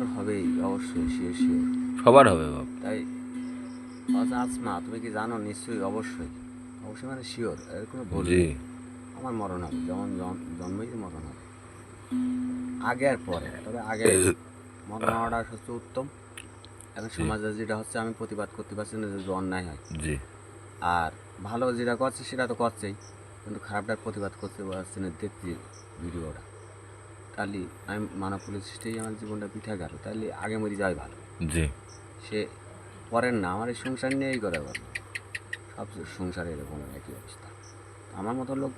সবার হবেই, অবশ্যই শিওর শিওর। সবার হবে বাপ। তাই আসমা, তুমি কি জানো? নিশ্চয়ই, অবশ্যই অবশ্যই, মানে শিওর, এর কোনো ভুল জি নেই। আমার মরণ হবে, যেমন জন্মই মরণ হবে, আগে আর পরে। তবে আগে মরণ হওয়াটা সবচেয়ে উত্তম। এখন জি সমাজে যেটা হচ্ছে, আমি প্রতিবাদ করতে পারছি না, যদি অন্যায় হয়। জি আর ভালো যেটা করছে সেটা তো করছেই, কিন্তু খারাপটার প্রতিবাদ করতে পারছি না, দেখছি ভিডিওটা। তাহলে আমি মানব পুলিশ স্টেই আমার জীবনটা পিঠা গেল, তাহলে আগে মরে যাওয়াই ভালো। জি সে পরের না, আমার এই সংসার নিয়েই করে ভালো। সব সংসারে এরকম একই অবস্থা। আমার মতো লোক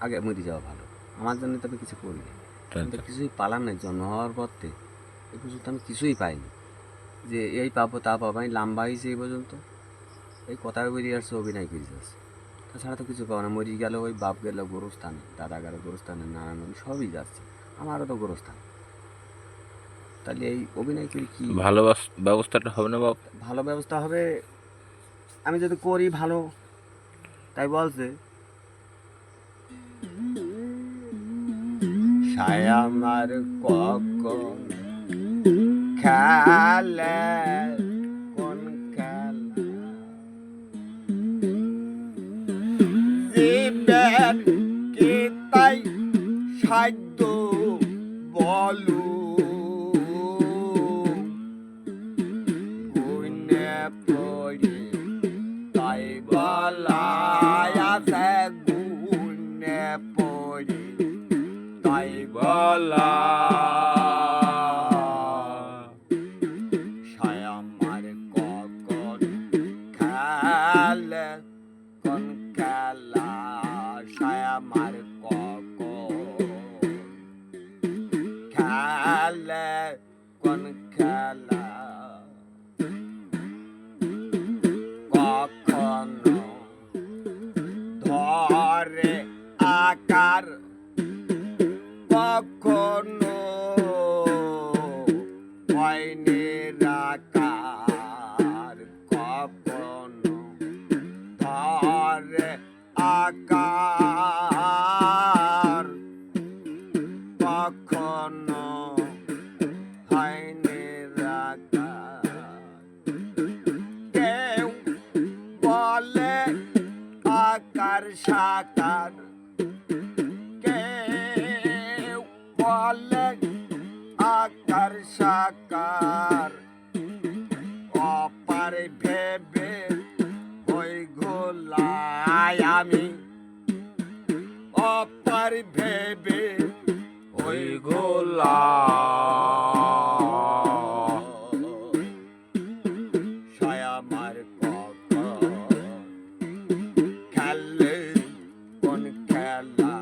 আগে মরে যাওয়া ভালো। আমার জন্য তো আমি কিছু করি, তাই কিন্তু তো। কিছুই পালার নাই। জন্ম হওয়ার পর থেকে এই পর্যন্ত আমি কিছুই পাইনি, যে এই পাবো তা পাবো। আমি লাম্বা হয়েছি এই পর্যন্ত, এই কথার বেরিয়ে আসছে, অভিনয় করে যাচ্ছে। তাছাড়া তো কিছু পাবো না। মরি গেল ওই বাপ গেল গোরস্থানে, দাদা গেল গোরস্থানে, নানান সবই যাচ্ছে, আমারও তো গোরস্থান। তাহলে এই অভিনয় করি কি? ভালো ব্যবস্থাটা হবে না বাপ। ভালো ব্যবস্থা হবে আমি যদি করি ভালো। তাই বলছে ছায়া আমার কখন খেলে, কোন খেলা জীবের কি তাই সাধ্য বলো, গুনে পড়ি তাই বলাই আছে, গুনে পড়ি তাই বলা। ছায়া আমার কখন খেলে, কোন খেলা, ছায়া আমার কখন খেলে, কোন খেলা, কখনো ধরে আকার, কখনো হয় নিরাকার, কখনো ধরে আকার, কখনো হয় নিরাকার। কেউ বলে আকার সাকার, কেউ বলে আকার সাকার, অপার ভেবে ওই গোলায় আমি, অপার ভেবে ওই গোলা। ছায়া আমার কখন খেলে, কোন খেলা,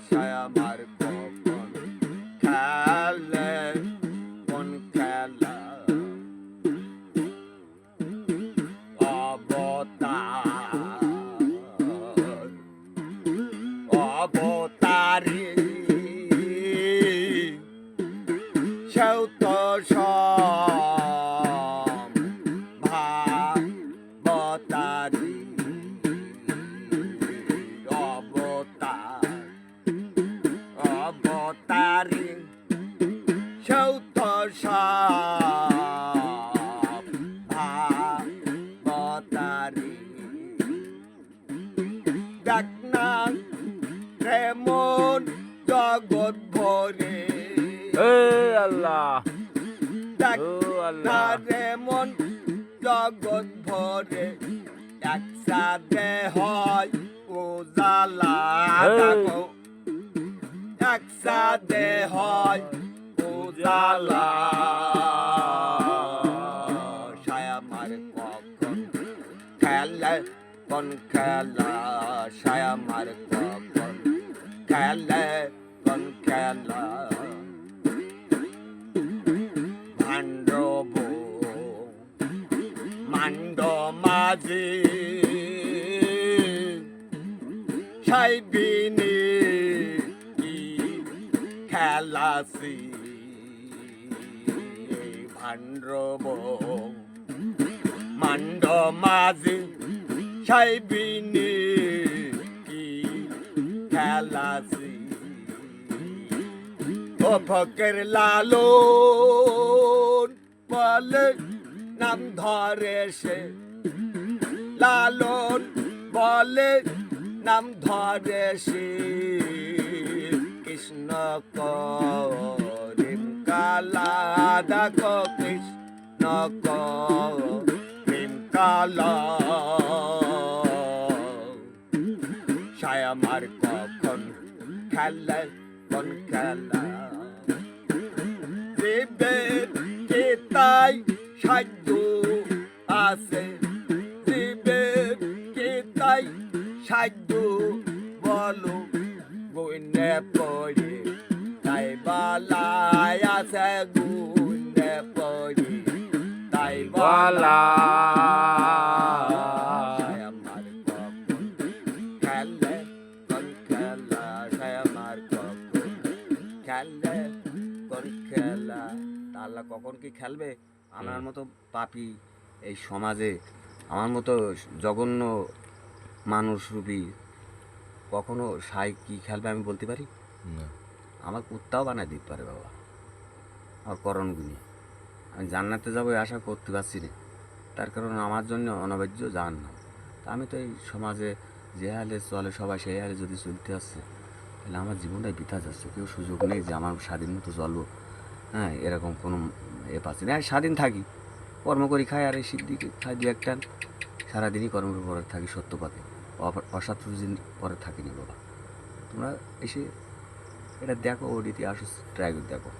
ছায়া আমার কখন খেলে, কোন খেলা, অবতার অবতারে সেও তো ভাবতারি, অবতার অবতারে সেও তো ভাবতারি। দেখ না কেমন জগৎ ভরে, এ আল্লাহ, দেখ ও না আল্লাহ, কেমন জগৎ ভরে, একসাথে হয় উজালা, দেখো একসাথে হয় উজালা। ছায়া আমার কখন খেলে, কোন খেলা, ছায়া আমার কখন খেলে, কোন খেলা, ভাণ্ডব মান্ড মাঝে সাইবিনে কি খেলাসি, ভাণ্ডব মান্ড মাঝে সাইবিনে কি খেলাসি, ও ফকের লালন বলে নাম ধরে সে, লালন বলে নাম ধরে সে, কৃষ্ণ করিম কালা দেখো কৃষ্ণ করিম কালা। সায়ামার কখন খেলে কোন খেলা, জীবের কে তাই সাধ্য আছে, জীবের কে তাই সাধ্য বলো, গুণে পড়ে তাই বালাই আছে, গুণে পড়ে তাই বালা। আমার কখন খেলে কোন খেলা, আমার কখন খেলে কোন খেলা। আল্লাহ কখন কি খেলবে? আমার মতো পাপী এই সমাজে, আমার মতো জঘন্য মানুষ রূপী কখনো সাই কি খেলবে আমি বলতে পারি? না। আমার কুত্তাও বানায় দিতে পারে বাবা, আমার করণগুলি। আমি জান্নাতে যাবো এই আশা করতে পারছি না, তার কারণ আমার জন্য অনবাহ্য জাহান্নাম। তা আমি তো এই সমাজে যে হালে চলে সবাই সেই হালে যদি চলতে আসছে, তাহলে আমার জীবনটাই বৃথা যাচ্ছে। কেউ সুযোগ নেই যে আমার স্বাধীন মতো চলবো, হ্যাঁ এরকম কোনো পাচ্ছি না। স্বাধীন থাকি, কর্ম করি, খাই, আর এই সিদ্দিকে খাই দু একটা, সারাদিনই কর্মের পরে থাকি সত্য পথে, অসৎ দিন পরে থাকিনি বাবা। তোমরা এসে এটা দেখো, ওডিতে আসো, ট্রাই করে দেখো।